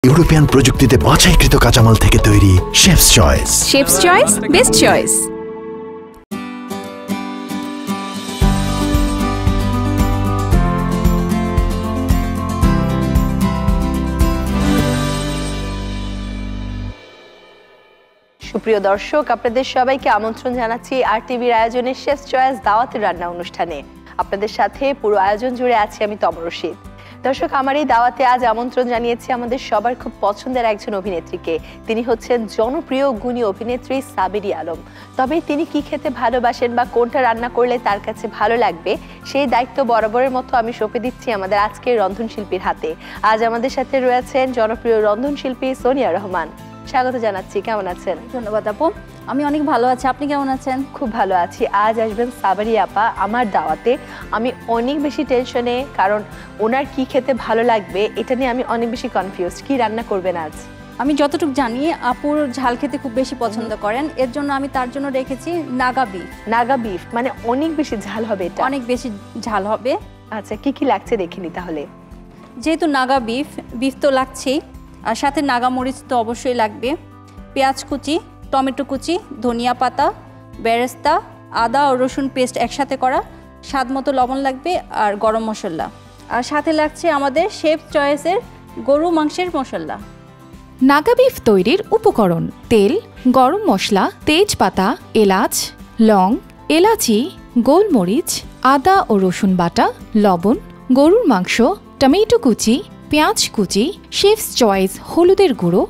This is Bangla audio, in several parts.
ইউরোপিয়ান প্রযুক্তিতে বাছাইকৃত কাঁচামাল থেকে তৈরি chefs choice. Chefs choice, best choice. সুপ্রিয় দর্শক, আপনাদের সবাইকে আমন্ত্রণ জানাচ্ছি RTVর আয়োজনে শেফস চয়েস দাওয়াতের রান্না অনুষ্ঠানে। আপনাদের সাথে পুরো আয়োজন জুড়ে আছি আমি তমর রশিদ। দর্শক, আমার এই দাওয়াতে আজ আমন্ত্রণ জানিয়েছি আমাদের সবার খুব পছন্দের একজন অভিনেত্রীকে। তিনি হচ্ছেন জনপ্রিয় গুণী অভিনেত্রী সাবেরি আলম। তবে তিনি কি খেতে ভালোবাসেন বা কোনটা রান্না করলে তার কাছে ভালো লাগবে, সেই দায়িত্ব বরাবরের মতো আমি সঁপে দিচ্ছি আমাদের আজকের রন্ধনশিল্পীর হাতে। আজ আমাদের সাথে রয়েছেন জনপ্রিয় রন্ধনশিল্পী সোনিয়া রহমান। স্বাগত জানাচ্ছি। কেমন আছেন? ধন্যবাদ আপু, আমি অনেক ভালো আছি। আপনি কেমন আছেন? খুব ভালো আছি। আজ আসবেন সাবেরি আপা আমার দাওয়াতে। আমি অনেক বেশি টেনশনে, কারণ ওনার কি খেতে ভালো লাগবে এটা নিয়ে আমি অনেক বেশি কনফিউজড। কি রান্না করবেন আজ? আমি যতটুকু জানি আপুর ঝাল খেতে খুব বেশি পছন্দ করেন, এর জন্য আমি তার জন্য রেখেছি নাগা বিফ। নাগা বিফ মানে অনেক বেশি ঝাল হবে এটা? অনেক বেশি ঝাল হবে। আচ্ছা, কি কি লাগছে দেখিনি তাহলে। যেহেতু নাগা বিফ তো লাগছেই, আর সাথে নাগা মরিচ তো অবশ্যই লাগবে, পেঁয়াজ কুচি, টমেটো কুচি, ধনিয়া পাতা, বেরেস্তা, আদা ও রসুন পেস্ট একসাথে করা, স্বাদ মতো লবণ লাগবে, আর গরম মশলা। আর সাথে লাগছে আমাদের শেফ চয়েসের গরু মাংসের মশলা। নাগা বিফ তৈরির উপকরণ: তেল, গরম মশলা, তেজপাতা, এলাচ, লং, এলাচি, গোলমরিচ, আদা ও রসুন বাটা, লবণ, গরুর মাংস, টমেটো কুচি, পেঁয়াজ কুচি, শেফস চয়েস হলুদের গুঁড়ো,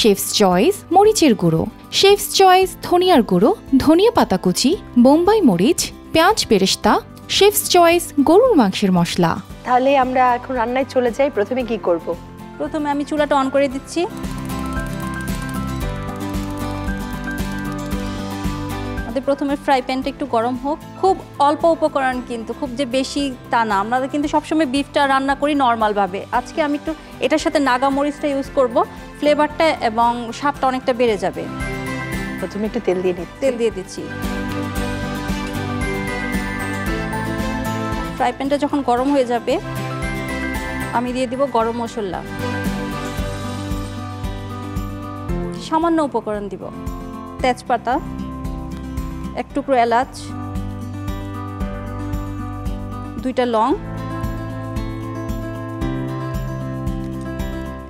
শেফস চয়েস মরিচের গুঁড়ো, শেফস চয়েস ধনিয়ার গুঁড়ো, ধনিয়া পাতা কুচি, বোম্বাই মরিচ, পেঁয়াজ বেরেস্তা, শেফস চয়েস গরুর মাংসের মশলা। তাহলে আমরা এখন রান্নায় চলে যাই। প্রথমে কি করব? প্রথমে আমি চুলাটা অন করে দিচ্ছি। প্রথমে ফ্রাই প্যানটা একটু গরম হোক। খুব অল্প উপকরণ, কিন্তু খুব যে বেশি তা না। আমরা কিন্তু সবসময় বিফটা রান্না করি নর্মালভাবে। আজকে আমি একটু এটার সাথে নাগা মরিচটা ইউজ করব, ফ্লেভারটা এবং স্বাদটা অনেকটা বেড়ে যাবে। প্রথমে একটু তেল দিয়ে দিচ্ছি। ফ্রাই প্যানটা যখন গরম হয়ে যাবে আমি দিয়ে দিব গরম মশলা। সামান্য উপকরণ দিব: তেজপাতা, এক টুকরো এলাচ, 2টা লং,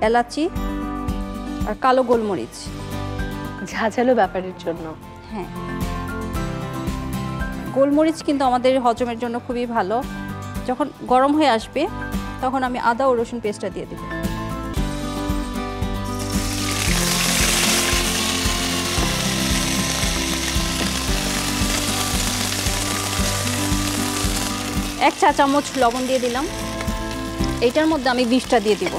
এলাচি আর কালো গোলমরিচ। ঝাঁঝালো ব্যাপারের জন্য। হ্যাঁ, গোলমরিচ কিন্তু আমাদের হজমের জন্য খুবই ভালো। যখন গরম হয়ে আসবে তখন আমি আদা ও রসুন পেস্টটা দিয়ে দেব। এক চা চামচ লবণ দিয়ে দিলাম। এইটার মধ্যে আমি বিফটা দিয়ে দিব।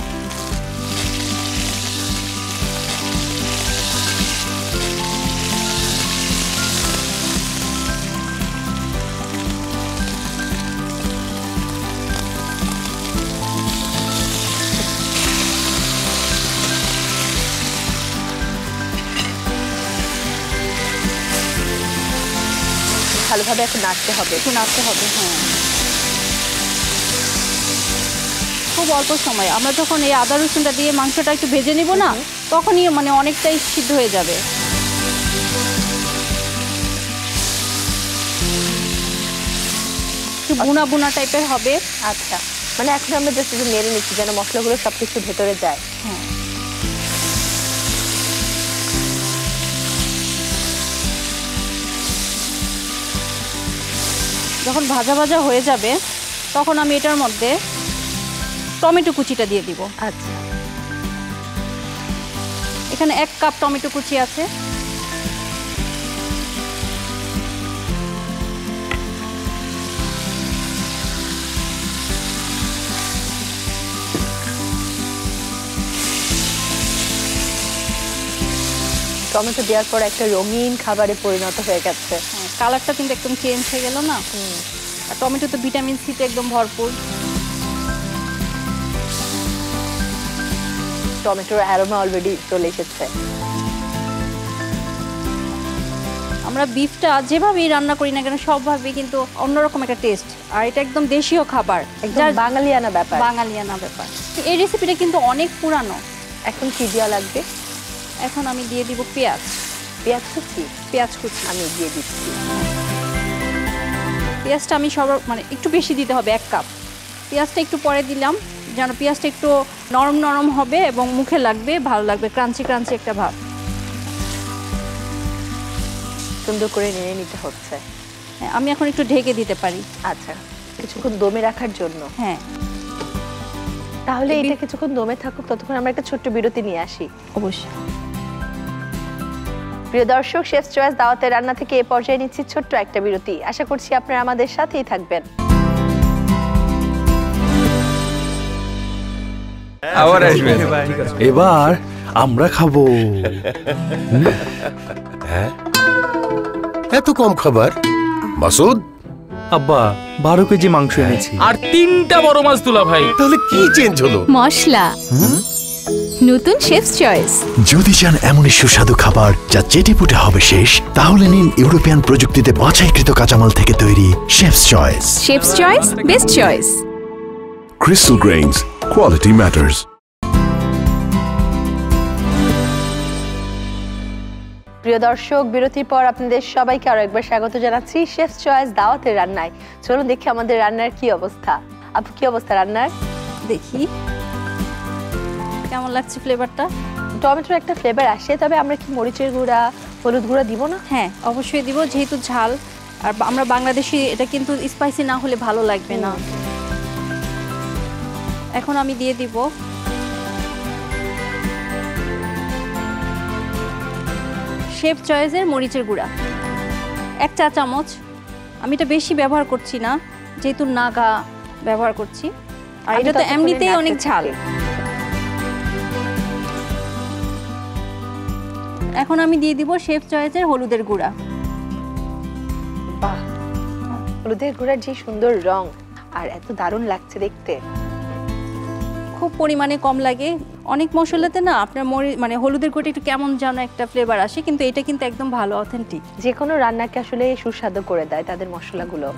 ভালোভাবে এখন নাড়তে হবে। হ্যাঁ, খুব অল্প সময়। আমরা যখন এই আদা রসুনটা দিয়ে মাংসটা একটু ভেজে নিব না, তখনই মানে অনেকটাই সিদ্ধ হয়ে যাবে। একটু বুনা বুনা টাইপের হবে। আচ্ছা, মানে এখন আমরা জাস্ট একটু নেড়ে নিচ্ছি যেন মশলাগুলো সবকিছু ভেতরে যায়। হ্যাঁ, যখন ভাজা ভাজা হয়ে যাবে তখন আমি এটার মধ্যে টমেটো কুচিটা দিয়ে দিব। আচ্ছা, এখানে 1 কাপ টমেটো কুচি আছে। টমেটো দেওয়ার পর একটা রঙিন খাবারে পরিণত হয়ে গেছে। হ্যাঁ, কালারটা কিন্তু একদম চেঞ্জ হয়ে গেল না। আর টমেটো তো ভিটামিন সিতে একদম ভরপুর। টমেটোর অ্যারোমা অলরেডি চলে এসেছে। আমরা বিফটা যেভাবেই রান্না করি না কেন সবভাবেই কিন্তু অন্যরকম একটা টেস্ট, আর এটা একদম দেশীয় খাবার, একদম বাঙালিয়ানা ব্যাপার। এই রেসিপিটা কিন্তু অনেক পুরানো, এখন কি দেওয়া লাগবে? এখন আমি দিয়ে দিব পেঁয়াজ। পেঁয়াজ কুচি? পেঁয়াজ কুচি আমি দিয়ে দিচ্ছি। পেঁয়াজটা আমি মানে একটু বেশি দিতে হবে, 1 কাপ। পেঁয়াজটা একটু পরে দিলাম যেন পেঁয়াজটা একটু নরম নরম হবে এবং মুখে লাগবে, ভালো লাগবে, ক্রাঞ্চি ক্রাঞ্চি একটা ভাব। সুন্দর করে নেড়ে নিতে হচ্ছে। হ্যাঁ, আমি এখন একটু ঢেকে দিতে পারি। আচ্ছা, কিছুক্ষণ দমে রাখার জন্য। হ্যাঁ, তাহলে এটা কিছুক্ষণ দমে থাকুক, ততক্ষণ আমরা একটা ছোট্ট বিরতি নিয়ে আসি। অবশ্যই। প্রিয় দর্শক, শেফস চয়েস দাওয়াতের রান্না থেকে এই পর্যায়ে নিচ্ছি ছোট্ট একটা বিরতি। আশা করছি আপনারা আমাদের সাথেই থাকবেন। আবার আসবেন। এবার আমরা খাবো। এত কম খাবার মাসুদ? আব্বা 12 কেজি মাংস এনেছি। আর 3টা বড় মাছ তুলা ভাই। তাহলে কি চেঞ্জ হলো? মশলা। নতুন শেফস চয়েস। যদি চান এমনই সুস্বাদু খাবার যা চেটেপুটে হবে শেষ, তাহলে নিন ইউরোপিয়ান প্রযুক্তিতে বাছাইকৃত কাঁচামাল থেকে তৈরি chefs choice. Chefs choice, best choice. Crystal Grains, quality matters. প্রিয় দর্শক, বিরতির পর আপনাদের সবাইকে আরো একবার স্বাগত জানাচ্ছি শেফস চয়েস দাওয়াতের রান্নায়। চলুন দেখি আমাদের রান্নার কি অবস্থা। আপু, কি অবস্থা রান্নার? দেখি কেমন লাগছে ফ্লেভারটা। টমেটোর একটা ফ্লেভার আসে, তবে আমরা কি মরিচের গুঁড়া, হলুদ গুঁড়া দিব না? হ্যাঁ, অবশ্যই দিব, যেহেতু ঝাল। আর আমরা বাংলাদেশি, এটা কিন্তু স্পাইসি না হলে ভালো লাগবে না। এখন আমি দিয়ে দিব শেফ চয়েসের মরিচের গুঁড়া 1 চা চামচ। আমি এটা বেশি ব্যবহার করছি না, যেহেতু নাগা ব্যবহার করছি, আর এটা তো এমনিতেই অনেক ঝাল। এখন আমি দিয়ে দিব শেফ চয়েসের হলুদের গুঁড়া। বাহ, হলুদের গুঁড়ার যে সুন্দর রং আর এত দারুণ লাগছে দেখতে। খুব পরিমাণে কম লাগে। অনেক মশলাতে না আপনার মানে হলুদের গুঁড়া একটু কেমন যেন একটা ফ্লেভার আসে, কিন্তু এটা কিন্তু একদম ভালো, অথেন্টিক। যে কোনো রান্নাকে আসলে সুস্বাদু করে দেয় তাদের মশলাগুলো।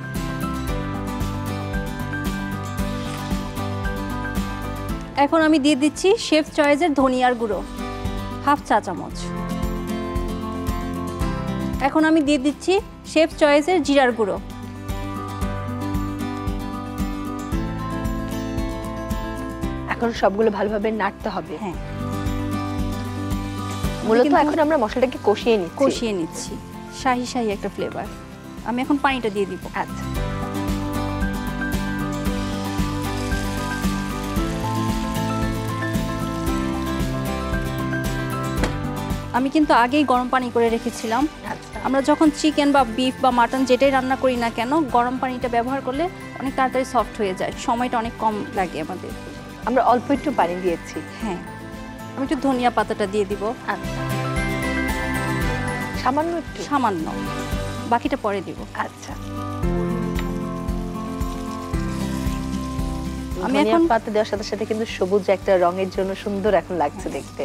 এখন আমি দিয়ে দিচ্ছি শেফ চয়েসের ধনিয়ার গুঁড়ো 1/2 চা চামচ। এখন আমি দিয়ে দিচ্ছি শেফ চয়েসের জিরার গুঁড়ো। এখন সবগুলো ভালোভাবে নাড়তে হবে। হ্যাঁ, মূলত এখন আমরা মশলাটাকে কষিয়ে নিচ্ছি শাহি শাহি একটা ফ্লেভার। আমি এখন পানিটা দিয়ে দিব। আচ্ছা, আমি কিন্তু আগেই গরম পানি করে রেখেছিলাম। আচ্ছা। আমরা যখন চিকেন বা বিফ বা মাটন যেটাই রান্না করি না কেন, গরম পানিটা ব্যবহার করলে অনেক তাড়াতাড়ি সফট হয়ে যায়, সময়টা অনেক কম লাগে আমাদের। আমরা অল্প একটু পানি দিয়েছি। হ্যাঁ, আমি একটু ধনিয়া পাতাটা দিয়ে দিব। আচ্ছা, সামান্য একটু? সামান্য, বাকিটা পরে দিব। আচ্ছা, আমি ধনিয়া এখন পাতা দেওয়ার সাথে সাথে কিন্তু সবুজ একটা রঙের জন্য সুন্দর এখন লাগছে দেখতে।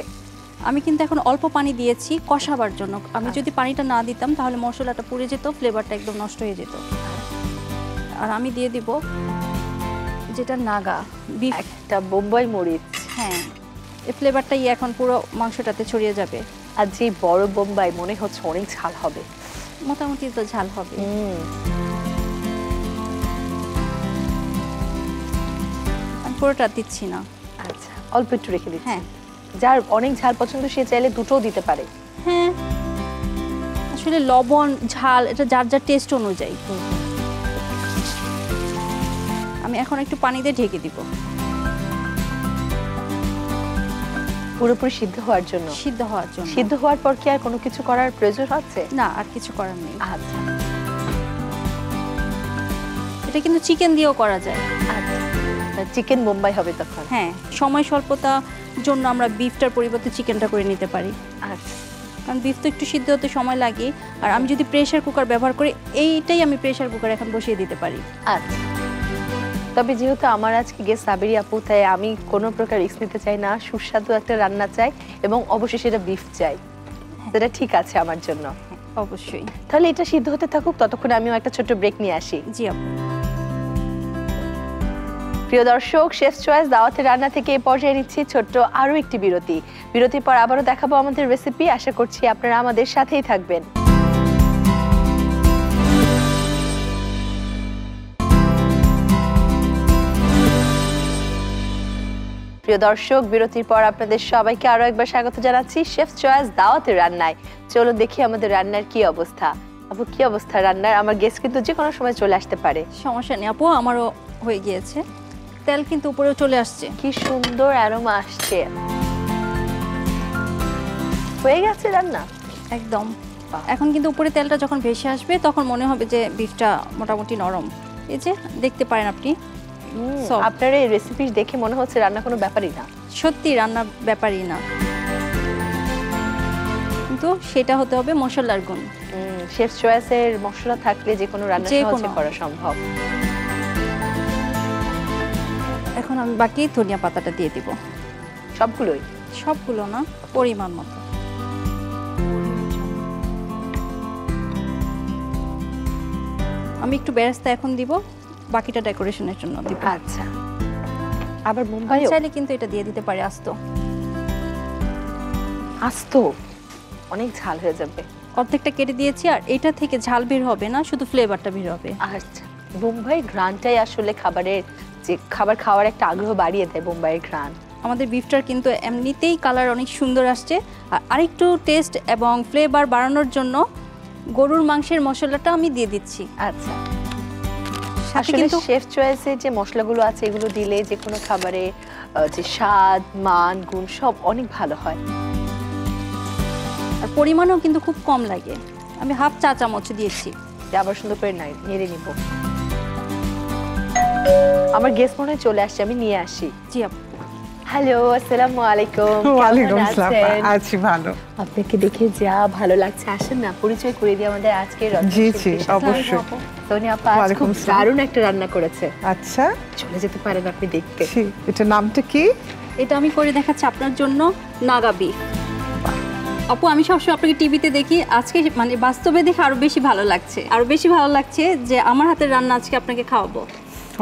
আমি কিন্তু এখন অল্প পানি দিয়েছি কষাবার জন্য। আমি যদি পানিটা না দিতাম তাহলে মশলাটা পুড়ে যেত, ফ্লেভারটা একদম নষ্ট হয়ে যেত। আর আমি দিয়ে দিব যেটা নাগা বিফ, একটা বোম্বাই মরিচ। হ্যাঁ, এই ফ্লেভারটাই এখন পুরো মাংসটাতে ছড়িয়ে যাবে। আর যে বড় বোম্বাই মনে হচ্ছে অনেক ঝাল হবে। মোটামুটি তো ঝাল হবে। আমি পুরোটা দিচ্ছি না। আচ্ছা, অল্প একটু রেখে দিচ্ছি। হ্যাঁ, যার অনেক ঝাল পছন্দ সে চাইলে দুটোও দিতে পারে। হ্যাঁ, আসলে লবণ ঝাল এটা যার যার টেস্ট অনুযায়ী। আমি এখন একটু পানি দিয়ে ঢেকে দিব পুরোপুরি সিদ্ধ হওয়ার জন্য। সিদ্ধ হওয়ার জন্য। সিদ্ধ হওয়ার পর কি আর কোনো কিছু করার প্রয়োজন আছে? না, আর কিছু করার নেই। আচ্ছা, এটা কিন্তু চিকেন দিয়েও করা যায়। আচ্ছা, চিকেন বোম্বাই হবে তখন। হ্যাঁ, সময় স্বল্পতা জন্য আমরা বিফটার পরিবর্তে চিকেনটা করে নিতে পারি। আচ্ছা, কারণ বিফ তো একটু সিদ্ধ হতে সময় লাগে। আর আমি যদি প্রেসার কুকার ব্যবহার করি, এইটাই আমি প্রেসার কুকার এখন বসিয়ে দিতে পারি। আচ্ছা, তবে যেহেতু আমার আজকে গেস্ট সাবিরি আপু, তাই আমি কোনো প্রকার রিস্ক নিতে চাই না। সুস্বাদু একটা রান্না চাই এবং অবশ্যই সেটা বিফ চাই। সেটা ঠিক আছে আমার জন্য। অবশ্যই। তাহলে এটা সিদ্ধ হতে থাকুক, ততক্ষণ আমিও একটা ছোট্ট ব্রেক নিয়ে আসি। জি আপু। প্রিয় দর্শক, শেফ চয়েস দাওয়াতের রান্না থেকে এই পর্যায়ে নিচ্ছি ছোট্ট আরো একটি বিরতি। বিরতির পর আবারও দেখাবো আমাদের রেসিপি। আশা করছি আপনারা আমাদের সাথেই থাকবেন। প্রিয় দর্শক, বিরতির পর আপনাদের সবাইকে আরো একবার স্বাগত জানাচ্ছি শেফ চয়েস দাওয়াতের রান্নায়। চলো দেখি আমাদের রান্নার কি অবস্থা। আপু, কি অবস্থা রান্নার? আমার গেস্ট কিন্তু যে কোনো সময় চলে আসতে পারে। সমস্যা নেই আপু, আমারও হয়ে গিয়েছে। তেল কিন্তু উপরেও চলে আসছে। কি সুন্দর অ্যারোমা আসছে। হয়ে গেছে রান্না একদম। এখন কিন্তু উপরে তেলটা যখন ভেসে আসবে তখন মনে হবে যে বিফটা মোটামুটি নরম। এই যে দেখতে পারেন আপনি, আপনার এই রেসিপি দেখে মনে হচ্ছে রান্না কোনো ব্যাপারই না। সত্যি রান্না ব্যাপারই না, কিন্তু সেটা হতে হবে মশলার গুণ। শেফ চয়েসের মশলা থাকলে যে কোনো রান্না সহজে করা সম্ভব। এখন আমি বাকি ধনিয়া পাতাটা দিয়ে দিব। সবগুলোই? সবগুলো না, পরিমাণ মতো। আমি একটু বেরেস্তা এখন দিব, বাকিটা ডেকোরেশনের জন্য দিব। আচ্ছা, আবার মুম্বাই চাইলে কিন্তু এটা দিয়ে দিতে পারে আস্ত। আস্ত অনেক ঝাল হয়ে যাবে। অর্ধেকটা কেটে দিয়েছি, আর এটা থেকে ঝাল বের হবে না, শুধু ফ্লেভারটা বের হবে। আচ্ছা, বোম্বাই ঘ্রাণটাই আসলে খাবারের যে খাবার খাওয়ার একটা আগ্রহ বাড়িয়ে দেয়। বোম্বাইয়ের ঘ্রাণ। আমাদের বিফটার কিন্তু এমনিতেই কালার অনেক সুন্দর আসছে, আর আরেকটু টেস্ট এবং ফ্লেভার বাড়ানোর জন্য গরুর মাংসের মশলাটা আমি দিয়ে দিচ্ছি। আচ্ছা, আসলে শেফ চয়েসে যে মশলাগুলো আছে এগুলো দিলে যে কোনো খাবারে যে স্বাদ, মান, গুণ সব অনেক ভালো হয়। আর পরিমাণও কিন্তু খুব কম লাগে। আমি হাফ চা চামচ দিয়েছি। আবার সুন্দর করে নেড়ে নিব। আমার গেস্ট মনে হয় চলে আসছে, আমি নিয়ে আসি। জি আপু। হ্যালো, আসসালামু আলাইকুম। ওয়ালাইকুম আসসালাম। আছি ভালো। আপনাকে দেখে যা ভালো লাগছে। আসেন না, পরিচয় করে দিই আমাদের আজকের রান্না। জি জি, অবশ্যই। সোনিয়া আপা খুব দারুণ একটা রান্না করেছে। আচ্ছা, চলে যেতে পারেন আপনি দেখতে। এটা নামটা কি? এটা আমি করে দেখাচ্ছি আপনার জন্য, নাগা বিফ। আপু, আমি সবসময় আপনাকে টিভিতে দেখি, আজকে মানে বাস্তবে দেখে আরো বেশি ভালো লাগছে। আরো বেশি ভালো লাগছে যে আমার হাতের রান্না আজকে আপনাকে খাওয়াবো।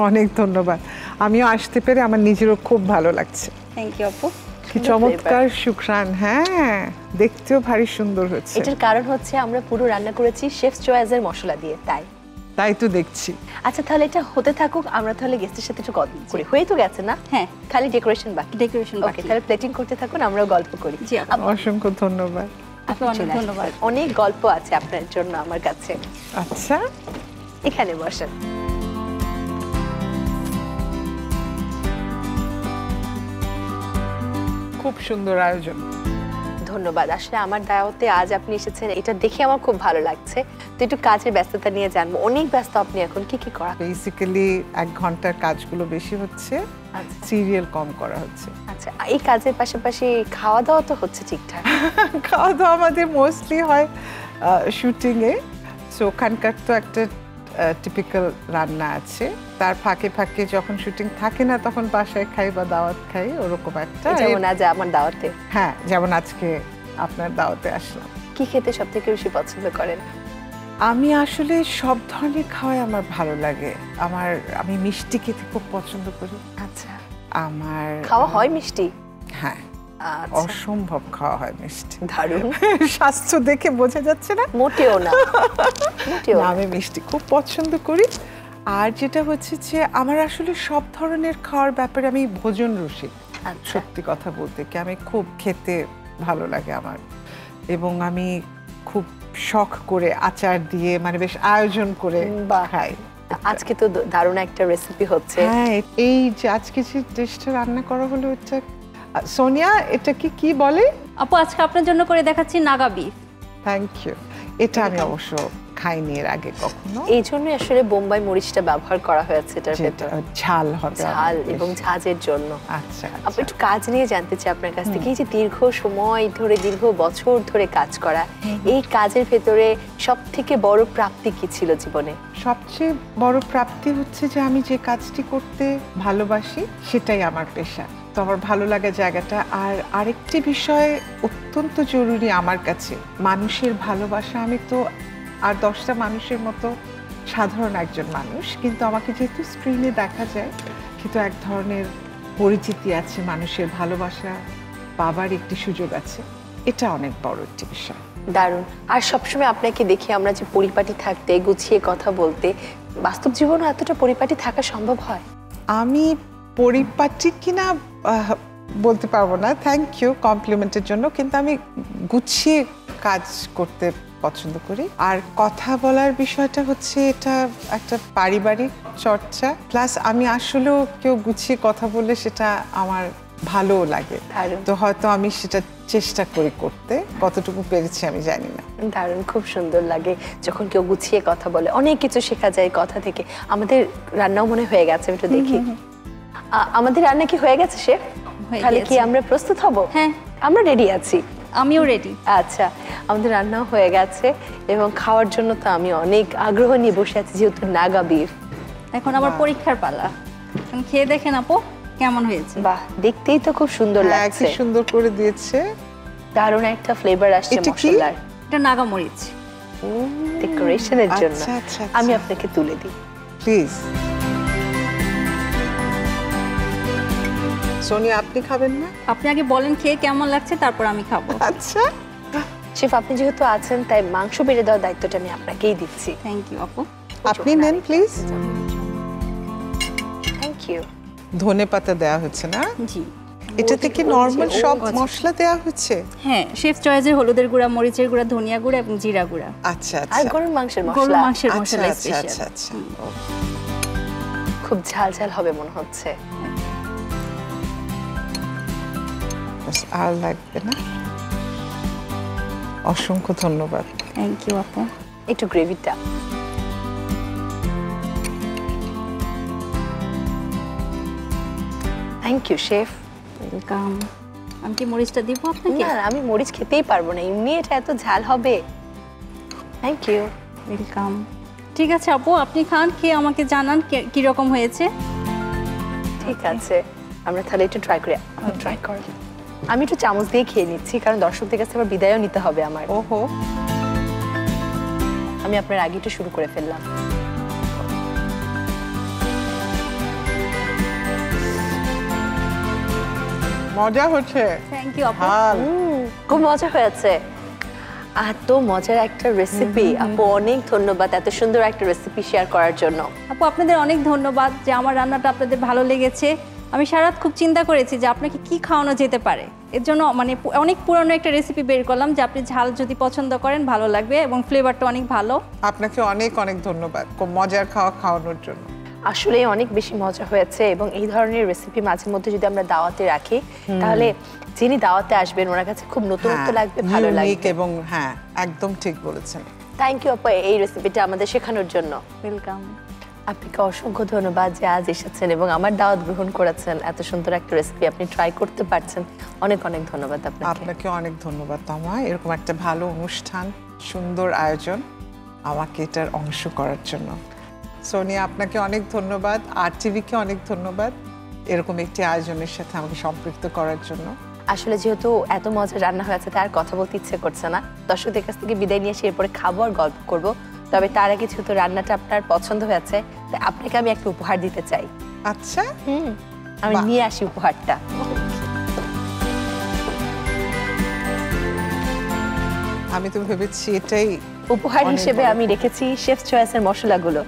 অনেক ধন্যবাদ। আমিও আসতে পেরে আমার নিজেরও খুব ভালো লাগছে। থ্যাংক ইউ আপু। কি চমৎকার সুঘ্রাণ। হ্যাঁ, দেখতেও ভারী সুন্দর হচ্ছে। এটার কারণ হচ্ছে আমরা পুরো রান্না করেছি শেফ চয়েসের মশলা দিয়ে, তাই তো দেখছি। আচ্ছা, তাহলে এটা হতে থাকুক, আমরা তাহলে গেস্টের সাথে একটু গল্প করি। হয়ে তো গেছে না? হ্যাঁ, খালি ডেকোরেশন বাকি। ডেকোরেশন ওকে, তাহলে প্লেটিং করতে থাকুন, আমরাও গল্প করি। জি আপু, অসংখ্য ধন্যবাদ। অনেক ধন্যবাদ। অনেক গল্প আছে আপনার জন্য আমার কাছে। আচ্ছা, এখানে বসেন। খুব সুন্দর আয়োজন। ধন্যবাদ। আসলে আমার দাওয়াতে আজ আপনি এসেছেন, এটা দেখে আমার খুব ভালো লাগছে। তো একটু কাজের ব্যস্ততা নিয়ে জানবো। অনেক ব্যস্ত আপনি এখন, কি কি করা? বেসিক্যালি 1 ঘন্টার কাজগুলো বেশি হচ্ছে, সিরিয়াল কম করা হচ্ছে। আচ্ছা, এই কাজের পাশাপাশি খাওয়া দাওয়া তো হচ্ছে ঠিকঠাক? খাওয়া দাওয়া আমাদের মোস্টলি হয় শুটিংয়ে। সো ওখানকার তো একটা টিপিক্যাল রান্না আছে, তার ফাঁকে ফাঁকে যখন শুটিং থাকে না তখন বাসায় খাই বা দাওয়াত খাই, ওরকম একটা। যেমন আজ আমার দাওয়াতে। হ্যাঁ, যেমন আজকে আপনার দাওয়াতে আসলাম। কি খেতে সব থেকে বেশি পছন্দ করেন? আমি আসলে সব ধরনের খাওয়াই আমার ভালো লাগে। আমি মিষ্টি খেতে খুব পছন্দ করি। আচ্ছা, আমার খাওয়া হয় মিষ্টি? হ্যাঁ, অসম্ভব খাওয়া হয় মিষ্টি। দারুণ। স্বাস্থ্য দেখে বোঝা যাচ্ছে না? মোটেও না, মোটেও না। আমি মিষ্টি খুব পছন্দ করি। আর যেটা হচ্ছে যে আমার আসলে সব ধরনের খাওয়ার ব্যাপারে আমি ভোজন রসিক। সত্যি কথা বলতে কি, আমি খুব খেতে ভালো লাগে আমার, এবং আমি খুব শখ করে আচার দিয়ে মানে বেশ আয়োজন করে খাই। আজকে তো দারুণ একটা রেসিপি হচ্ছে। হ্যাঁ, এই যে আজকে যে ডিশটা রান্না করা হলো, এটা সোনিয়া, এটা কি বলে? আপু, আজকে আপনার জন্য করে দেখাচ্ছি নাগা বিফ। Thank you. এটা আমি অবশ্য খাইনি এর আগে কখনো। এই জন্য আসলে বোম্বাই মরিচটা ব্যবহার করা হয়েছে এটার ভেতরে, ঝাল হবে, ঝাল এবং ঝাঁজের জন্য। আচ্ছা, আপনি একটু কাজ নিয়ে জানতে চাই আপনার কাছ থেকে। এই যে দীর্ঘ সময় ধরে, দীর্ঘ বছর ধরে কাজ করা, এই কাজের ভেতরে সব থেকে বড় প্রাপ্তি কি ছিল জীবনে? সবচেয়ে বড় প্রাপ্তি হচ্ছে যে আমি যে কাজটি করতে ভালোবাসি সেটাই আমার পেশা। তো আমার ভালো লাগা জায়গাটা। আর আরেকটি বিষয় অত্যন্ত জরুরি আমার কাছে, মানুষের ভালোবাসা। আমি তো আর 10টা মানুষের মতো সাধারণ একজন মানুষ, কিন্তু আমাকে যেহেতু স্ক্রিনে দেখা যায় তো এক ধরনের পরিচিতি আছে, মানুষের ভালোবাসা পাবার একটি সুযোগ আছে, এটা অনেক বড় একটি বিষয়। দারুণ। আর সবসময় আপনাকে দেখি আমরা যে পরিপাটি থাকতে, গুছিয়ে কথা বলতে, বাস্তব জীবনে এতটা পরিপাটি থাকা সম্ভব হয়? আমি পরিপাটি কিনা বলতে পারবো না, থ্যাংক ইউ কমপ্লিমেন্টের জন্য, কিন্তু আমি গুছিয়ে কাজ করতে পছন্দ করি। আর কথা বলার বিষয়টা হচ্ছে এটা একটা পারিবারিক চর্চা, প্লাস আমি আসলেও কেউ গুছিয়ে কথা বললে সেটা আমার ভালো লাগে, তো হয়তো আমি সেটা চেষ্টা করি করতে, কতটুকু পেরেছি আমি জানি না। দারুণ, খুব সুন্দর লাগে যখন কেউ গুছিয়ে কথা বলে, অনেক কিছু শেখা যায় কথা থেকে। আমাদের রান্নাও মনে হয়ে গেছে, একটু দেখি। আমাদের রান্না কি হয়ে গেছে শেফ? তাহলে কি আমরা প্রস্তুত হব? হ্যাঁ, আমরা রেডি আছি। আমিও রেডি। আচ্ছা, আমাদের রান্নাও হয়ে গেছে এবং খাওয়ার জন্য তো আমি অনেক আগ্রহ নিয়ে বসে আছি, যেহেতু নাগা বিফ। এখন আমার পরীক্ষার পালা, খেয়ে দেখেন আপু কেমন হয়েছে। বাহ, দেখতেই তো খুব সুন্দর লাগছে, কি সুন্দর করে দিয়েছে, দারুণ একটা ফ্লেভার আসছে মশলার। এটা নাগা মরিচ ডেকোরেশনের জন্য। আমি আপনাকে তুলে দিই প্লিজ। সোনিয়া, আপনি খাবেন না? আপনি আগে বলেন খেয়ে কেমন লাগছে, তারপর আমি খাবো। আচ্ছা শেফ, আপনি যেহেতু আছেন তাই মাংস বেড়ে দেওয়ার দায়িত্বটা আমি আপনাকেই দিচ্ছি। থ্যাংক ইউ আপু। আপনি নেন প্লিজ। Thank you. ধনেপাতা দেওয়া হচ্ছে না? জি। এটাতে কি নরমাল সব মশলা দেওয়া হচ্ছে? হ্যাঁ, শেফ চয়েসের হলুদের গুঁড়া, মরিচের গুঁড়া, ধনিয়া গুঁড়া এবং জিরা গুঁড়া। আচ্ছা আচ্ছা। আর গরুর মাংসের মশলা। গরুর মাংসের মশলা আচ্ছা স্পেশাল। আচ্ছা। খুব ঝাল ঝাল হবে মনে হচ্ছে। আর লাগবে না, অসংখ্য ধন্যবাদ। থ্যাংক ইউ আপু। একটু গ্রেভিটা। Thank you chef. ওয়েলকাম। আমি কি মরিচটা দিব আপনাকে? না, আমি মরিচ খেতেই পারবো না, এমনি এটা এত ঝাল হবে। Thank you. ওয়েলকাম। ঠিক আছে আপু, আপনি খান, খেয়ে আমাকে জানান কি রকম হয়েছে। ঠিক আছে, আমরা তাহলে একটু ট্রাই করি। ট্রাই করি। আমি একটু চামচ দিয়ে খেয়ে নিচ্ছি, কারণ দর্শকদের কাছে আবার বিদায়ও নিতে হবে আমার। ওহো, আমি আপনার আগে একটু শুরু করে ফেললাম। মজা হচ্ছে। থ্যাংক ইউ আপু। খুব মজা হয়েছে। এত মজার একটা রেসিপি আপু, অনেক ধন্যবাদ এত সুন্দর একটা রেসিপি শেয়ার করার জন্য। আপু, আপনাদের অনেক ধন্যবাদ যে আমার রান্নাটা আপনাদের ভালো লেগেছে। আমি সারাত খুব চিন্তা করেছি যে আপনাকে কি খাওয়ানো যেতে পারে, এর জন্য মানে অনেক পুরনো একটা রেসিপি বের করলাম যে আপনি ঝাল যদি পছন্দ করেন ভালো লাগবে এবং ফ্লেভারটা অনেক ভালো। আপনাকে অনেক অনেক ধন্যবাদ খুব মজার খাওয়ানোর জন্য। আসলে অনেক বেশি মজা হয়েছে এবং এই ধরনের রেসিপি মাঝে মধ্যে যদি আমরা দাওয়াতে রাখি তাহলে যিনি দাওয়াতে আসবেন ওনার কাছে খুব নতুনত্ব লাগবে, ভালো লাগবে। এবং হ্যাঁ, একদম ঠিক বলেছেন। থ্যাংক ইউ আপু এই রেসিপিটা আমাদের শেখানোর জন্য। ওয়েলকাম। আপনাকে অসংখ্য ধন্যবাদ যে আজ এসেছেন এবং আমার দাওয়াত গ্রহণ করেছেন। এত সুন্দর একটা রেসিপি আপনি ট্রাই করতে পারছেন, অনেক অনেক ধন্যবাদ আপনাকে। আপনাকে অনেক ধন্যবাদ তমা, এরকম একটা ভালো অনুষ্ঠান, সুন্দর আয়োজন, আমাকে এটার অংশ করার জন্য। সোনিয়া, আপনাকে অনেক ধন্যবাদ, আর টিভিকে অনেক ধন্যবাদ এরকম একটি আয়োজনের সাথে আমাকে সম্পৃক্ত করার জন্য। আসলে যেহেতু এত মজার রান্না হয়েছে তার কথা বলতে ইচ্ছে করছে না, দর্শকদের কাছ থেকে বিদায় নিয়ে এসে এরপরে খাবো আর গল্প করবো। তবে তার আগে যেহেতু রান্নাটা আপনার পছন্দ হয়েছে তাই আপনাকে আমি একটা উপহার দিতে চাই। আচ্ছা, আমি নিয়ে আসি উপহারটা। আমি তো ভেবেছি এটাই উপহার হিসেবে আমি রেখেছি শেফ চয়েসের মশলাগুলো,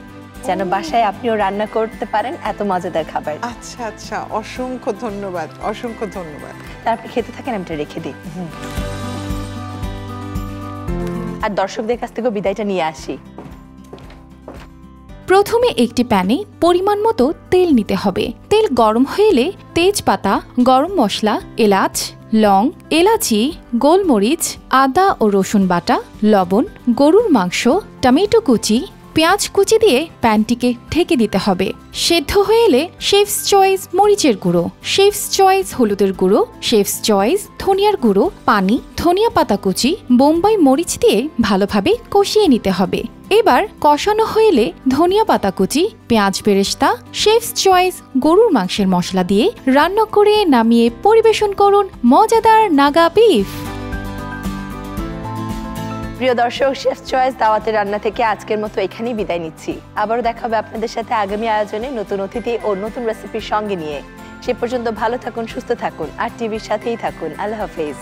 যেন বাসায় আপনিও রান্না করতে পারেন এত মজাদার খাবার। আচ্ছা আচ্ছা, অসংখ্য ধন্যবাদ, অসংখ্য ধন্যবাদ। তারপর খেতে থাকেন, আমি এটা রেখে দিই আর দর্শকদের কাছ থেকে বিদায়টা নিয়ে আসি। প্রথমে একটি প্যানে পরিমাণ মতো তেল নিতে হবে। তেল গরম হয়ে এলে তেজপাতা, গরম মশলা, এলাচ, লং, এলাচি, গোলমরিচ, আদা ও রসুন বাটা, লবণ, গরুর মাংস, টমেটো কুচি, পেঁয়াজ কুচি দিয়ে প্যানটিকে ঢেকে দিতে হবে। সেদ্ধ হয়ে এলে শেফস চয়েস মরিচের গুঁড়ো, শেফস চয়েস হলুদের গুঁড়ো, শেফস চয়েস ধনিয়ার গুঁড়ো, পানি, ধনিয়া পাতা কুচি, বোম্বাই মরিচ দিয়ে ভালোভাবে কষিয়ে নিতে হবে। এবার কষানো হয়ে এলে ধনিয়া পাতা কুচি, পেঁয়াজ বেরেস্তা, শেফস চয়েস গরুর মাংসের মশলা দিয়ে রান্না করে নামিয়ে পরিবেশন করুন মজাদার নাগা বিফ। প্রিয় দর্শক, শেফ চয়েস দাওয়াতের রান্না থেকে আজকের মতো এখানেই বিদায় নিচ্ছি। আবারও দেখা হবে আপনাদের সাথে আগামী আয়োজনে নতুন অতিথি ও নতুন রেসিপির সঙ্গে নিয়ে। সে পর্যন্ত ভালো থাকুন, সুস্থ থাকুন আর টিভির সাথেই থাকুন। আল্লাহ হাফেজ।